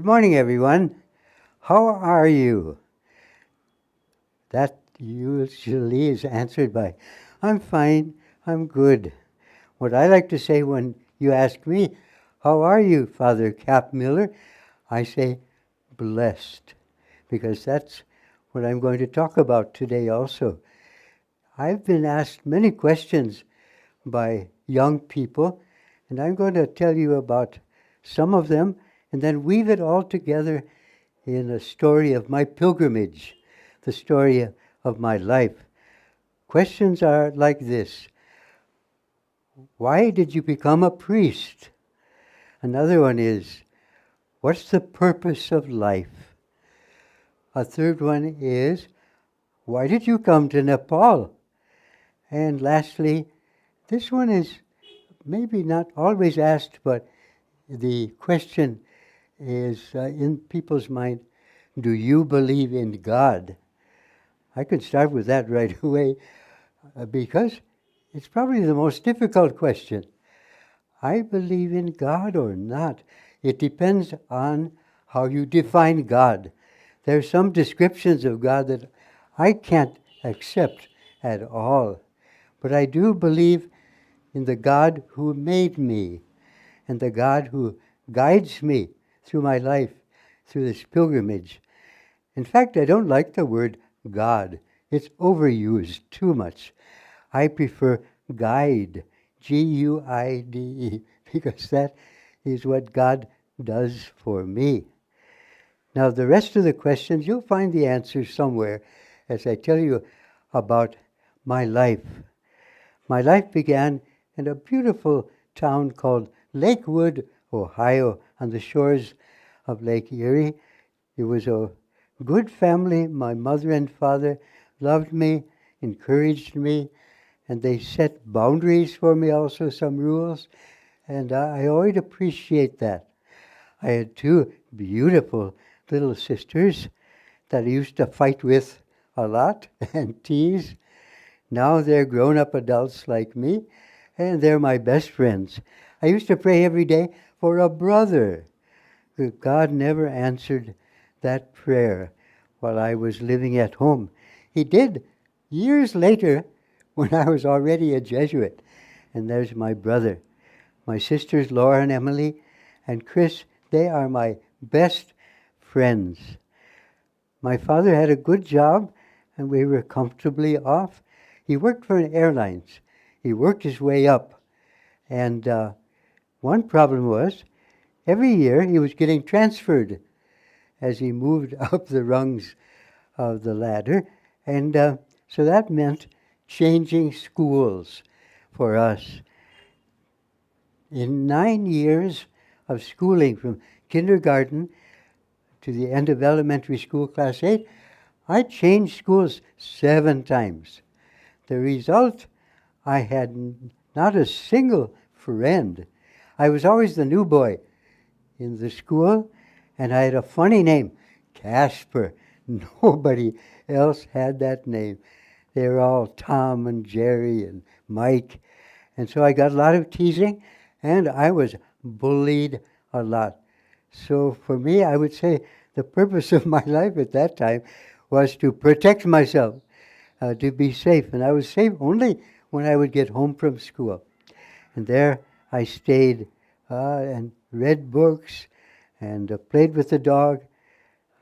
Good morning, everyone. How are you? That usually is answered by, I'm fine, I'm good. What I like to say when you ask me, how are you, Father Cap Miller? I say, blessed, because that's what I'm going to talk about today also. I've been asked many questions by young people, and I'm going to tell you about some of them and then weave it all together in a story of my pilgrimage, the story of my life. Questions are like this. Why did you become a priest? Another one is, what's the purpose of life? A third one is, why did you come to Nepal? And lastly, this one is maybe not always asked, but the question is in people's mind, do you believe in God? I could start with that right away because it's probably the most difficult question. I believe in God or not. It depends on how you define God. There are some descriptions of God that I can't accept at all. But I do believe in the God who made me and the God who guides me through my life, through this pilgrimage. In fact, I don't like the word God. It's overused too much. I prefer guide, Guide, because that is what God does for me. Now, the rest of the questions, you'll find the answers somewhere as I tell you about my life. My life began in a beautiful town called Lakewood, Ohio, on the shores of Lake Erie. It was a good family. My mother and father loved me, encouraged me, and they set boundaries for me also, some rules, and I always appreciate that. I had two beautiful little sisters that I used to fight with a lot and tease. Now they're grown-up adults like me, and they're my best friends. I used to pray every day for a brother. God never answered that prayer while I was living at home. He did years later when I was already a Jesuit. And there's my brother. My sisters, Laura and Emily, and Chris, they are my best friends. My father had a good job, and we were comfortably off. He worked for an airlines. He worked his way up. And one problem was, every year he was getting transferred as he moved up the rungs of the ladder. And so that meant changing schools for us. In 9 years of schooling, from kindergarten to the end of elementary school, class 8, I changed schools 7 times. The result, I had not a single friend. I was always the new boy in the school, and I had a funny name, Casper. Nobody else had that name. They were all Tom and Jerry and Mike. And so I got a lot of teasing, and I was bullied a lot. So for me, I would say the purpose of my life at that time was to protect myself, to be safe. And I was safe only when I would get home from school. And there I stayed and read books and played with the dog,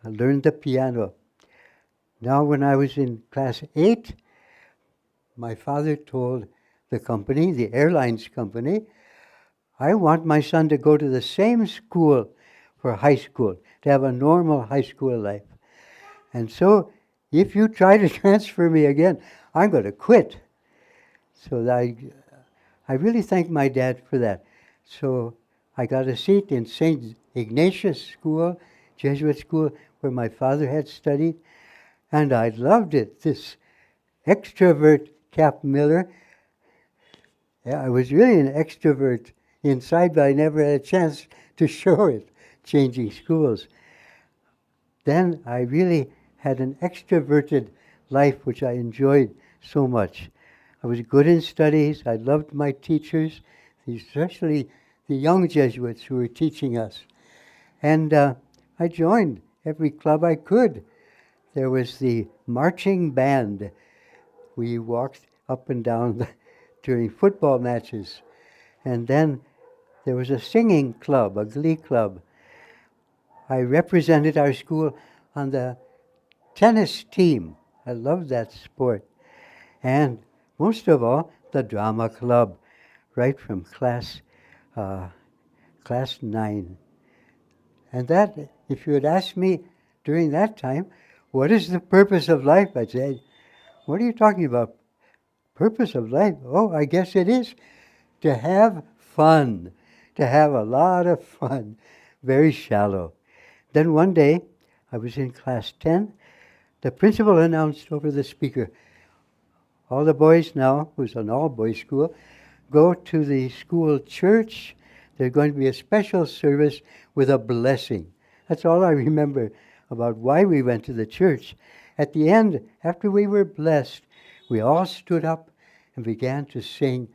learned the piano. Now when I was in class 8, my father told the company, the airlines company, I want my son to go to the same school for high school, to have a normal high school life. And so if you try to transfer me again, I'm going to quit. So I really thank my dad for that. So I got a seat in St. Ignatius School, Jesuit school, where my father had studied, and I loved it. This extrovert Cap Miller, I was really an extrovert inside, but I never had a chance to show it, changing schools. Then I really had an extroverted life, which I enjoyed so much. I was good in studies. I loved my teachers, especially the young Jesuits who were teaching us. And I joined every club I could. There was the marching band. We walked up and down during football matches. And then there was a singing club, a glee club. I represented our school on the tennis team. I loved that sport. And most of all, the drama club, right from uh, class 9. And that, if you had asked me during that time, what is the purpose of life? I'd say, what are you talking about? Purpose of life? Oh, I guess it is to have fun, to have a lot of fun, very shallow. Then one day, I was in class 10, the principal announced over the speaker, all the boys now, it was an all-boys school, go to the school church. There's going to be a special service with a blessing. That's all I remember about why we went to the church. At the end, after we were blessed, we all stood up and began to sing,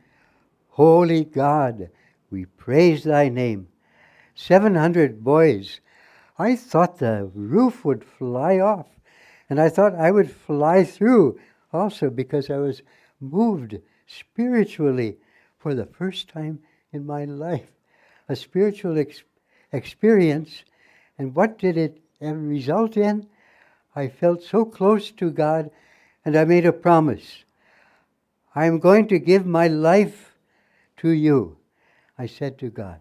Holy God, we praise thy name. 700 boys. I thought the roof would fly off, and I thought I would fly through also because I was moved spiritually for the first time in my life. A spiritual experience. And what did it result in? I felt so close to God, and I made a promise. I am going to give my life to you, I said to God.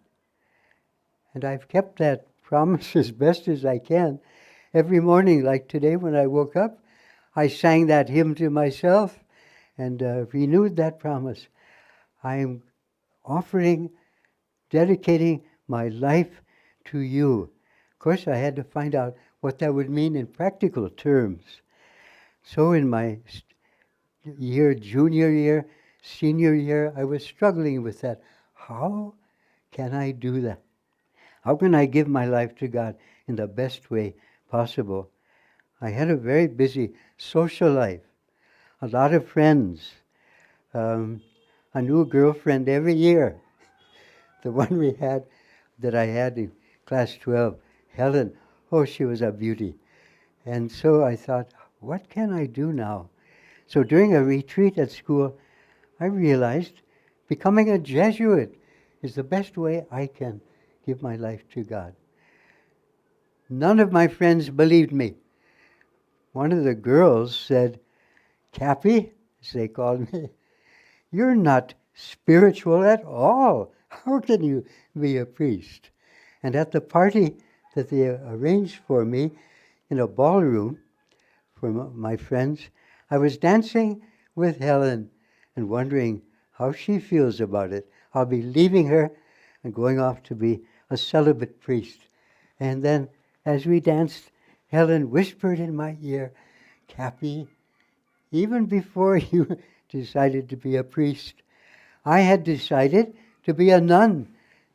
And I've kept that promise as best as I can. Every morning, like today when I woke up, I sang that hymn to myself and renewed that promise. I am offering, dedicating my life to you. Of course, I had to find out what that would mean in practical terms. So in my junior year, senior year, I was struggling with that. How can I do that? How can I give my life to God in the best way possible? I had a very busy social life, a lot of friends, a new girlfriend every year. The one that I had in class 12, Helen, oh, she was a beauty. And so I thought, what can I do now? So during a retreat at school, I realized becoming a Jesuit is the best way I can give my life to God. None of my friends believed me. One of the girls said, Cappy, as they called me, you're not spiritual at all. How can you be a priest? And at the party that they arranged for me in a ballroom for my friends, I was dancing with Helen and wondering how she feels about it. I'll be leaving her and going off to be a celibate priest. And then as we danced, Helen whispered in my ear, Cappy, even before you decided to be a priest, I had decided to be a nun.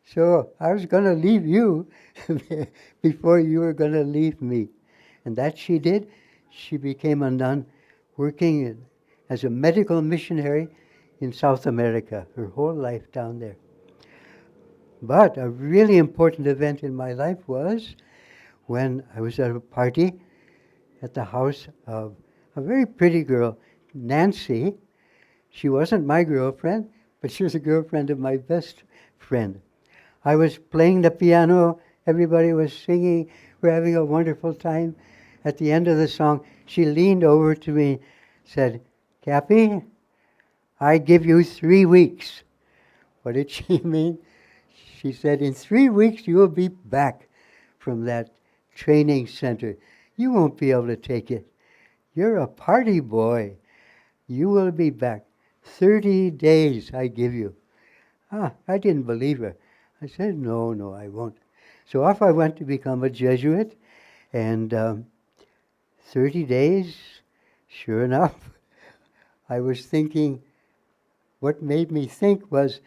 So I was going to leave you before you were going to leave me. And that she did. She became a nun working as a medical missionary in South America, her whole life down there. But a really important event in my life was when I was at a party at the house of a very pretty girl, Nancy. She wasn't my girlfriend, but she was a girlfriend of my best friend. I was playing the piano, everybody was singing, we're having a wonderful time. At the end of the song, she leaned over to me, said, Cappy, I give you 3 weeks. What did she mean? She said, in 3 weeks you will be back from that training center. You won't be able to take it. You're a party boy. You will be back. 30 days I give you. I didn't believe her. I said, no, I won't. So off I went to become a Jesuit, and 30 days, sure enough, I was thinking, what made me think was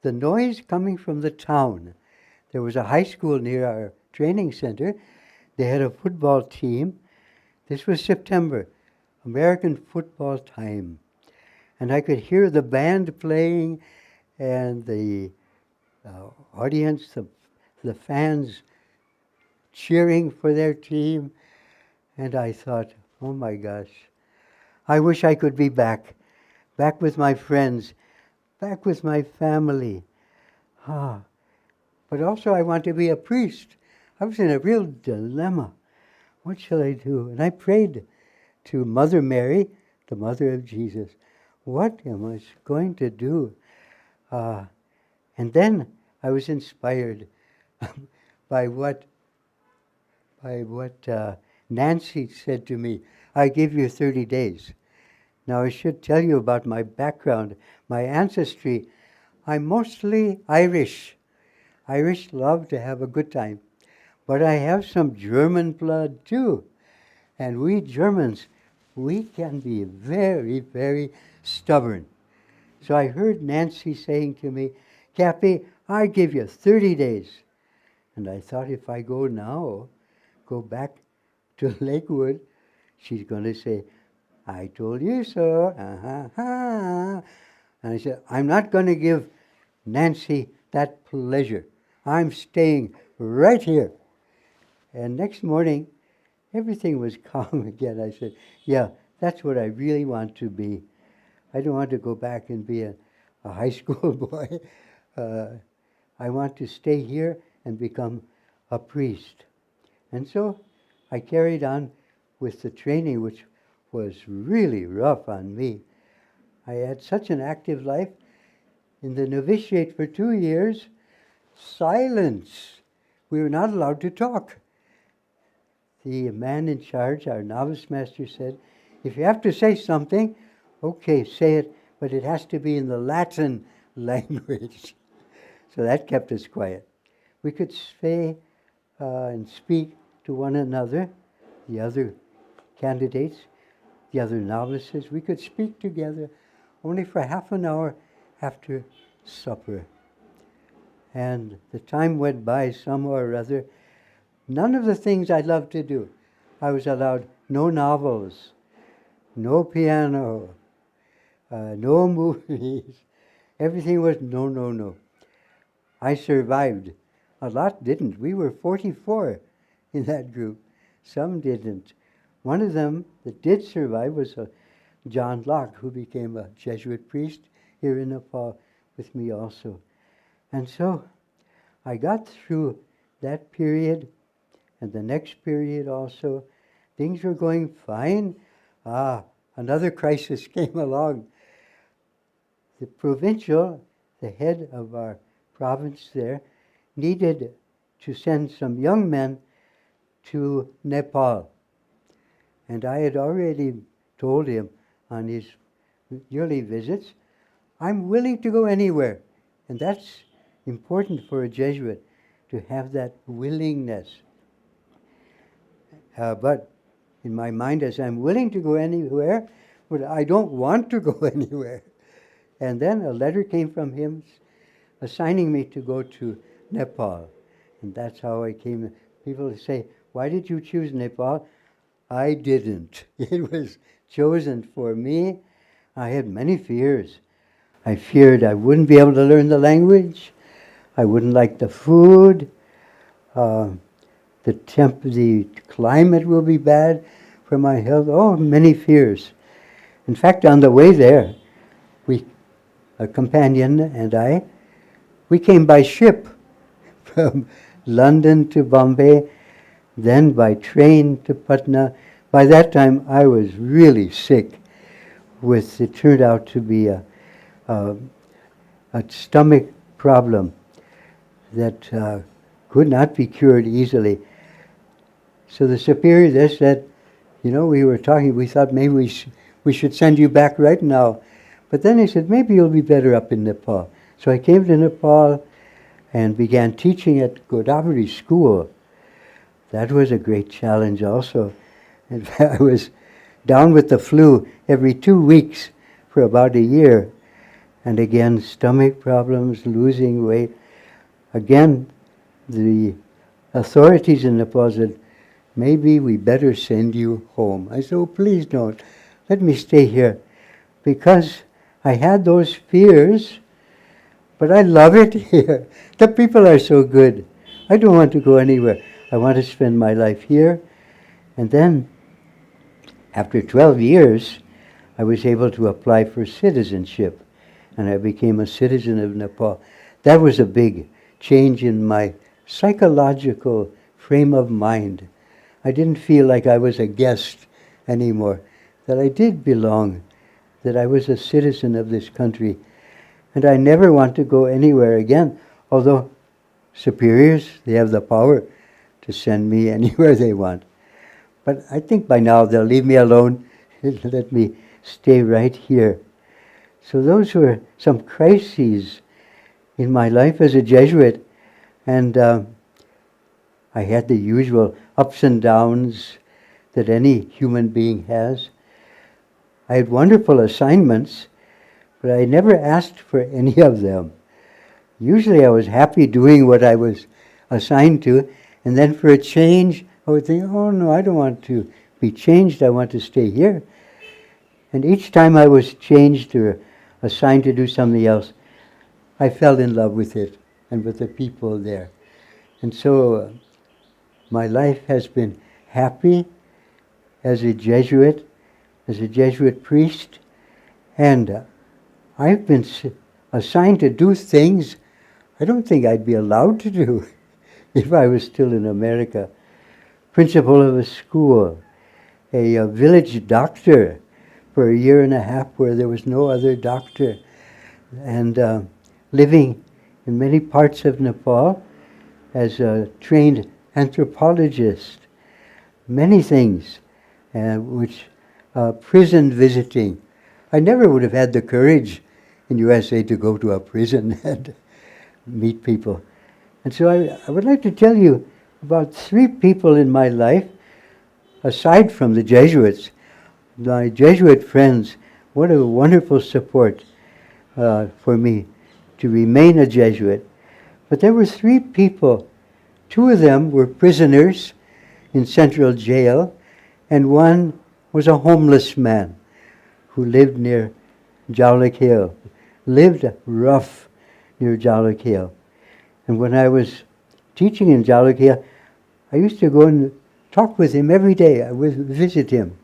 the noise coming from the town. There was a high school near our training center. They had a football team. This was September, American football time. And I could hear the band playing and the audience, the fans cheering for their team. And I thought, oh my gosh, I wish I could be back with my friends, back with my family. Ah, but also I want to be a priest. I was in a real dilemma. What shall I do? And I prayed to Mother Mary, the mother of Jesus. What am I going to do? And then I was inspired by what Nancy said to me. I give you 30 days. Now I should tell you about my background, my ancestry. I'm mostly Irish. Irish love to have a good time. But I have some German blood too. And we Germans, we can be very, very stubborn. So I heard Nancy saying to me, Cappy, I give you 30 days. And I thought if I go now, go back to Lakewood, she's going to say, I told you so. And I said, I'm not going to give Nancy that pleasure. I'm staying right here. And next morning, everything was calm again. I said, yeah, that's what I really want to be. I don't want to go back and be a high school boy. I want to stay here and become a priest. And so I carried on with the training, which was really rough on me. I had such an active life. In the novitiate for 2 years, silence. We were not allowed to talk. The man in charge, our novice master, said, if you have to say something, okay, say it, but it has to be in the Latin language. So that kept us quiet. We could say and speak to one another, the other candidates, the other novices. We could speak together only for half an hour after supper. And the time went by somehow or other. None of the things I loved to do. I was allowed no novels, no piano, no movies. Everything was no, no, no. I survived. A lot didn't. We were 44 in that group. Some didn't. One of them that did survive was John Locke, who became a Jesuit priest here in Nepal with me also. And so I got through that period and the next period also. Things were going fine. Another crisis came along. The provincial, the head of our province there, needed to send some young men to Nepal. And I had already told him on his yearly visits, I'm willing to go anywhere. And that's important for a Jesuit, to have that willingness. But in my mind, as I'm willing to go anywhere, but I don't want to go anywhere. And then a letter came from him assigning me to go to Nepal. And that's how I came. People say, why did you choose Nepal? I didn't. It was chosen for me. I had many fears. I feared I wouldn't be able to learn the language. I wouldn't like the food. The climate will be bad for my health. Oh, many fears. In fact, on the way there, a companion and I, we came by ship from London to Bombay, then by train to Patna. By that time, I was really sick. It turned out to be a stomach problem that could not be cured easily. So the superior there said, we were talking, we thought maybe we should send you back right now. But then he said, maybe you'll be better up in Nepal. So I came to Nepal and began teaching at Godavari school. That was a great challenge also. In fact, I was down with the flu every 2 weeks for about a year. And again, stomach problems, losing weight. Again, the authorities in Nepal said, maybe we better send you home. I said, oh, please don't. Let me stay here. Because I had those fears, but I love it here. The people are so good. I don't want to go anywhere. I want to spend my life here. And then, after 12 years, I was able to apply for citizenship, and I became a citizen of Nepal. That was a big change in my psychological frame of mind. I didn't feel like I was a guest anymore, that I did belong, that I was a citizen of this country. And I never want to go anywhere again, although superiors, they have the power to send me anywhere they want. But I think by now they'll leave me alone and let me stay right here. So those were some crises in my life as a Jesuit. And I had the usual ups and downs that any human being has. I had wonderful assignments, but I never asked for any of them. Usually I was happy doing what I was assigned to, and then for a change, I would think, oh no, I don't want to be changed, I want to stay here. And each time I was changed or assigned to do something else, I fell in love with it and with the people there. And so my life has been happy as a Jesuit priest, and I've been assigned to do things I don't think I'd be allowed to do if I was still in America. Principal of a school, a village doctor for a year and a half where there was no other doctor, and living in many parts of Nepal as a trained anthropologist. Many things, which prison visiting. I never would have had the courage in USA to go to a prison and meet people. And so I would like to tell you about 3 people in my life, aside from the Jesuits. My Jesuit friends, what a wonderful support for me to remain a Jesuit. But there were 3 people. 2 of them were prisoners in Central Jail, and one was a homeless man who lived near Jowlick Hill, lived rough near Jowlick Hill. And when I was teaching in Jowlick Hill, I used to go and talk with him every day. I would visit him.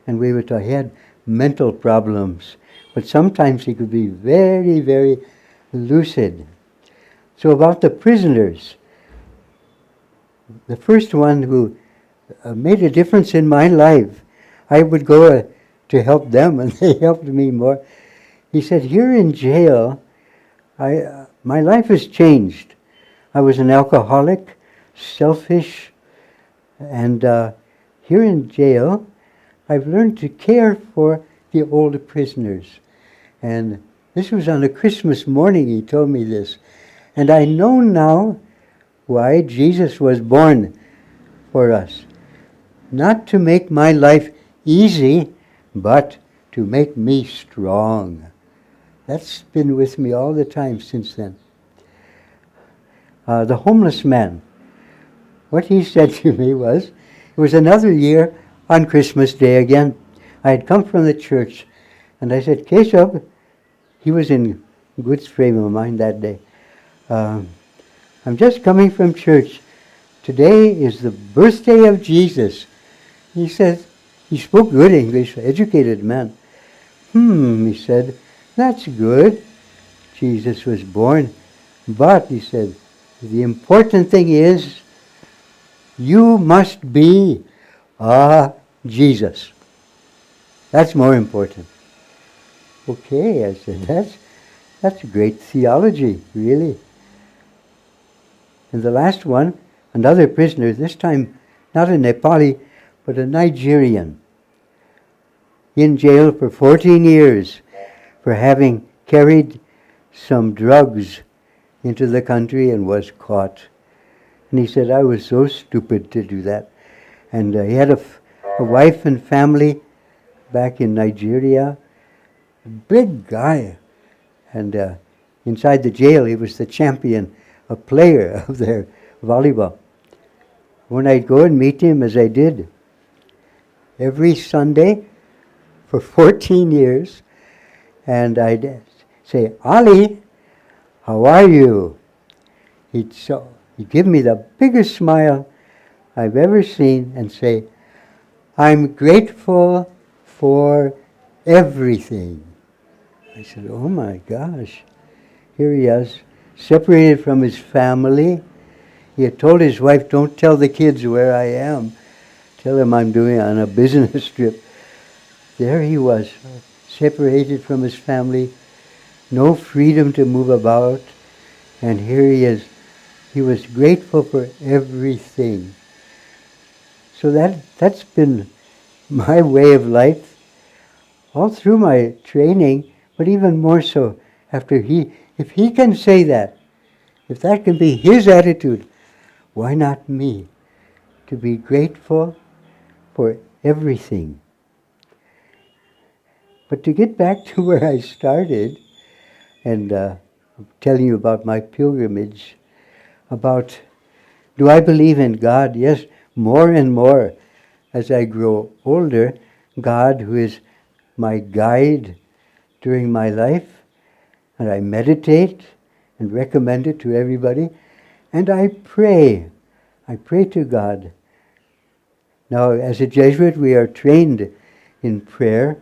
And we would talk. He had mental problems, but sometimes he could be very, very lucid. So about the prisoners, the first one who made a difference in my life, I would go to help them, and they helped me more. He said, here in jail, my life has changed. I was an alcoholic, selfish, and here in jail, I've learned to care for the older prisoners. And this was on a Christmas morning, he told me this. And I know now why Jesus was born for us. Not to make my life easy, but to make me strong. That's been with me all the time since then. The homeless man, what he said to me was, it was another year on Christmas Day again. I had come from the church, and I said, Keshav, he was in good frame of mind that day. I'm just coming from church. Today is the birthday of Jesus. He said, he spoke good English, educated man. He said, that's good. Jesus was born. But, he said, the important thing is, you must be Jesus. That's more important. Okay, I said, that's great theology, really. And the last one, another prisoner, this time not a Nepali, but a Nigerian, in jail for 14 years for having carried some drugs into the country and was caught. And he said, I was so stupid to do that. And he had a wife and family back in Nigeria, a big guy. And inside the jail, he was the champion, a player of their volleyball. When I'd go and meet him, as I did every Sunday for 14 years, and I'd say, Ali, how are you? He'd give me the biggest smile. I've ever seen and say, I'm grateful for everything. I said, oh my gosh. Here he is, separated from his family. He had told his wife, don't tell the kids where I am. Tell them I'm doing on a business trip. There he was, separated from his family, no freedom to move about. And here he is. He was grateful for everything. So that's been my way of life all through my training, but even more so after if he can say that, if that can be his attitude, why not me? To be grateful for everything. But to get back to where I started, and telling you about my pilgrimage, about do I believe in God? Yes, more and more as I grow older, God who is my guide during my life, and I meditate and recommend it to everybody, and I pray. I pray to God. Now, as a Jesuit, we are trained in prayer,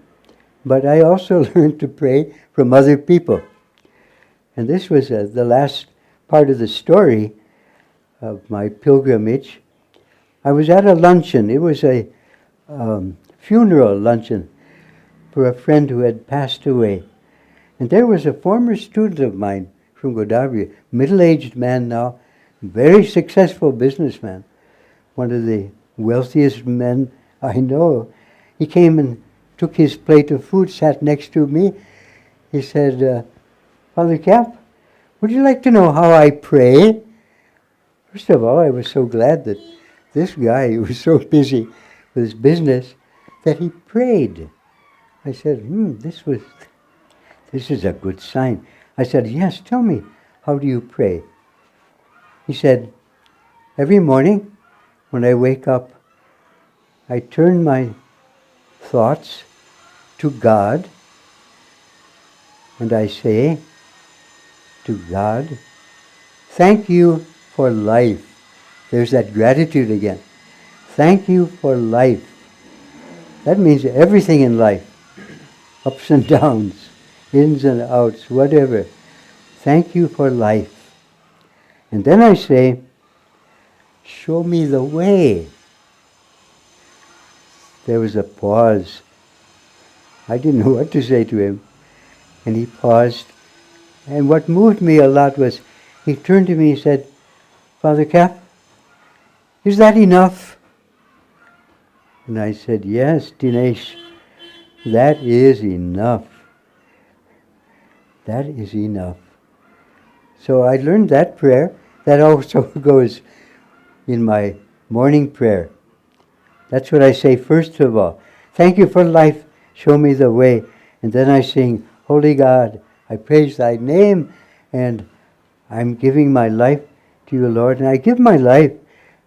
but I also learned to pray from other people. And this was the last part of the story of my pilgrimage. I was at a luncheon. It was a funeral luncheon for a friend who had passed away. And there was a former student of mine from Godavari, middle-aged man now, very successful businessman, one of the wealthiest men I know. He came and took his plate of food, sat next to me. He said, Father Camp, would you like to know how I pray? First of all, I was so glad that this guy who was so busy with his business that he prayed. I said, this is a good sign. I said, yes, tell me, how do you pray? He said, every morning when I wake up, I turn my thoughts to God, and I say to God, thank you for life. There's that gratitude again. Thank you for life. That means everything in life. Ups and downs, ins and outs, whatever. Thank you for life. And then I say, show me the way. There was a pause. I didn't know what to say to him. And he paused. And what moved me a lot was, he turned to me and said, Father Cap, is that enough? And I said, yes, Dinesh, that is enough. That is enough. So I learned that prayer. That also goes in my morning prayer. That's what I say first of all. Thank you for life. Show me the way. And then I sing, Holy God, I praise thy name, and I'm giving my life to you, Lord. And I give my life,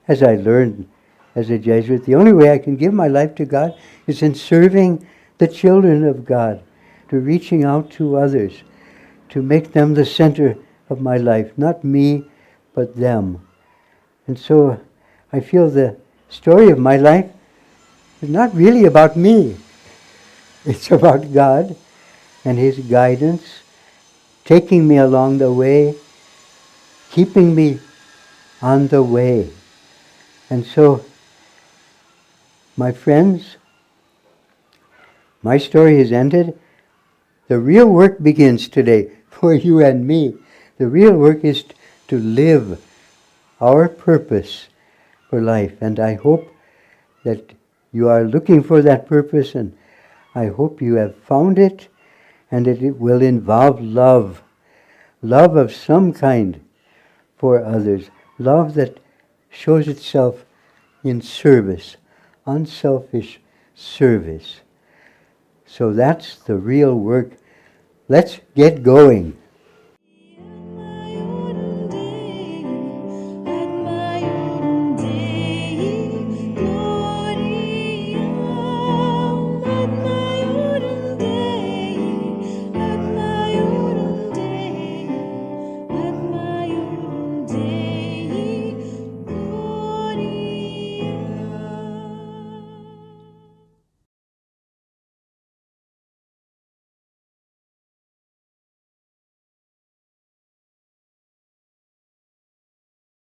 as I learned as a Jesuit, the only way I can give my life to God is in serving the children of God, to reaching out to others, to make them the center of my life, not me, but them. And so I feel the story of my life is not really about me. It's about God and His guidance, taking me along the way, keeping me on the way. And so, my friends, my story has ended. The real work begins today for you and me. The real work is to live our purpose for life. And I hope that you are looking for that purpose, and I hope you have found it, and that it will involve love. Love of some kind for others. Love that shows itself in service, unselfish service. So that's the real work. Let's get going.